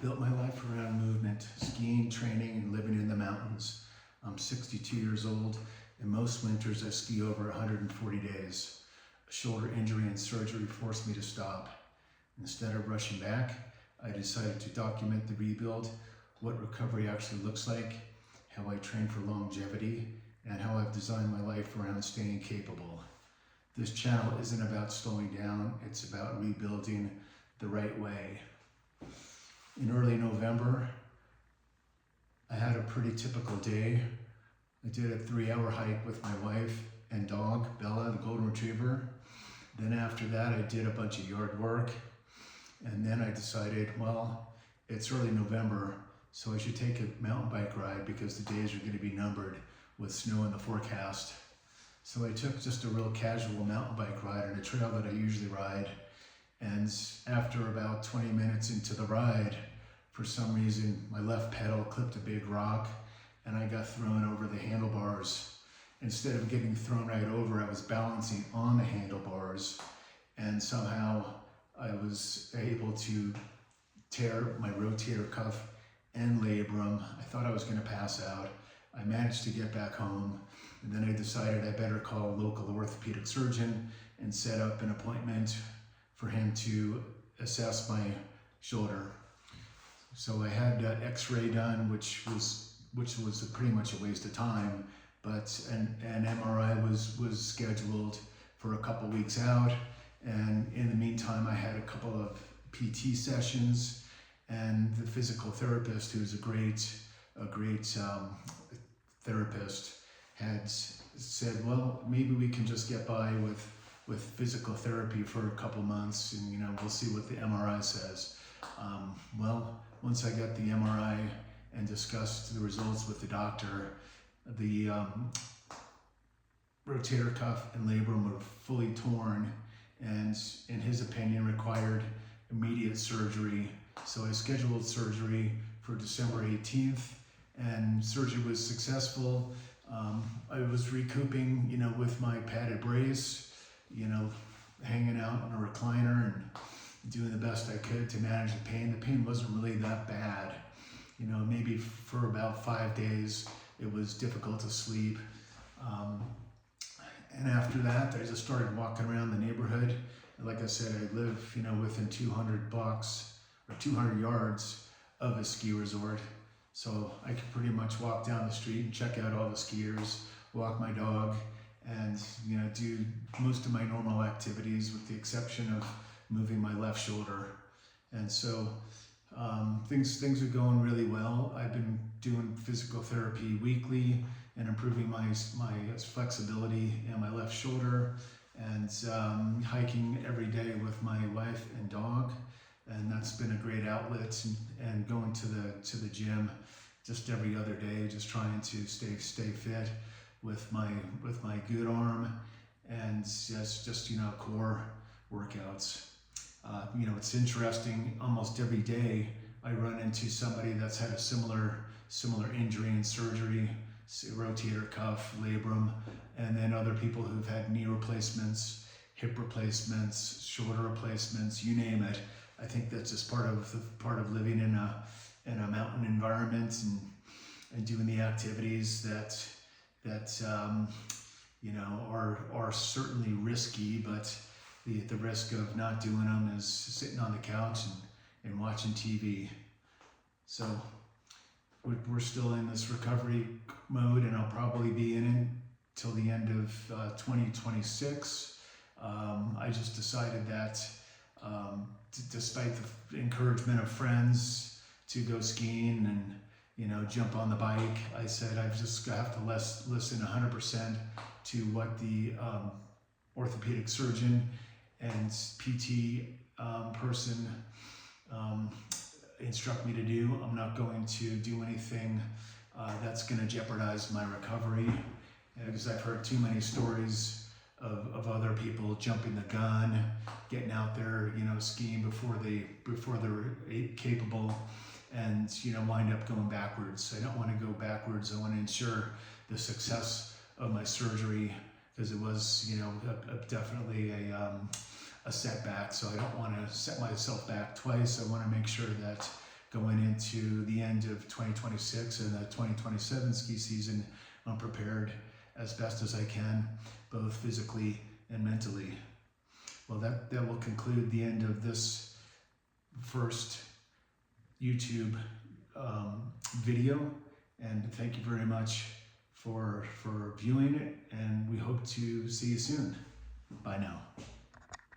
Built my life around movement, skiing, training, and living in the mountains. I'm 62 years old, and most winters I ski over 140 days. A shoulder injury and surgery forced me to stop. Instead of rushing back, I decided to document the rebuild, what recovery actually looks like, how I train for longevity, and how I've designed my life around staying capable. This channel isn't about slowing down, it's about rebuilding the right way. In early November, I had a pretty typical day. I did a 3-hour hike with my wife and dog, Bella, the golden retriever. Then after that, I did a bunch of yard work. And then I decided, well, it's early November, so I should take a mountain bike ride because the days are going to be numbered with snow in the forecast. So I took just a real casual mountain bike ride on a trail that I usually ride. And after about 20 minutes into the ride, for some reason, my left pedal clipped a big rock and I got thrown over the handlebars. Instead of getting thrown right over, I was balancing on the handlebars, and somehow I was able to tear my rotator cuff and labrum. I thought I was going to pass out. I managed to get back home, and then I decided I better call a local orthopedic surgeon and set up an appointment for him to assess my shoulder. So I had an X-ray done, which was pretty much a waste of time, but an MRI was scheduled for a couple weeks out, and in the meantime I had a couple of PT sessions, and the physical therapist, who's a great therapist, had said, well, maybe we can just get by with physical therapy for a couple months, and we'll see what the MRI says. Well, once I got the MRI and discussed the results with the doctor, the rotator cuff and labrum were fully torn, and in his opinion required immediate surgery. So I scheduled surgery for December 18th, and surgery was successful. I was recouping, with my padded brace, hanging out on a recliner and doing the best I could to manage the pain. The pain wasn't really that bad. Maybe for about 5 days, it was difficult to sleep. And after that, I just started walking around the neighborhood. And like I said, I live, within 200 blocks or 200 yards of a ski resort. So I could pretty much walk down the street and check out all the skiers, walk my dog, and do most of my normal activities with the exception of moving my left shoulder. And so things are going really well. I've been doing physical therapy weekly and improving my flexibility in my left shoulder, and hiking every day with my wife and dog, and that's been a great outlet. And going to the gym just every other day, just trying to stay fit with my good arm, and just core workouts. It's interesting. Almost every day I run into somebody that's had a similar injury and surgery, rotator cuff, labrum, and then other people who've had knee replacements, hip replacements, shoulder replacements, you name it. I think that's just part of living in a mountain environment and doing the activities that are certainly risky, but the risk of not doing them is sitting on the couch and watching TV. So we're still in this recovery mode, and I'll probably be in it till the end of 2026. I just decided that despite the encouragement of friends to go skiing and jump on the bike, I said I have to listen 100% to what the orthopedic surgeon and PT person instruct me to do. I'm not going to do anything that's going to jeopardize my recovery, because I've heard too many stories of other people jumping the gun, getting out there, skiing before they're capable, and wind up going backwards. I don't want to go backwards. I want to ensure the success of my surgery, because it was definitely a setback. So I don't want to set myself back twice. I want to make sure that going into the end of 2026 and the 2027 ski season. I'm prepared as best as I can, both physically and mentally. Well, that will conclude the end of this first YouTube video, and thank you very much for viewing it, and we hope to see you soon. Bye now.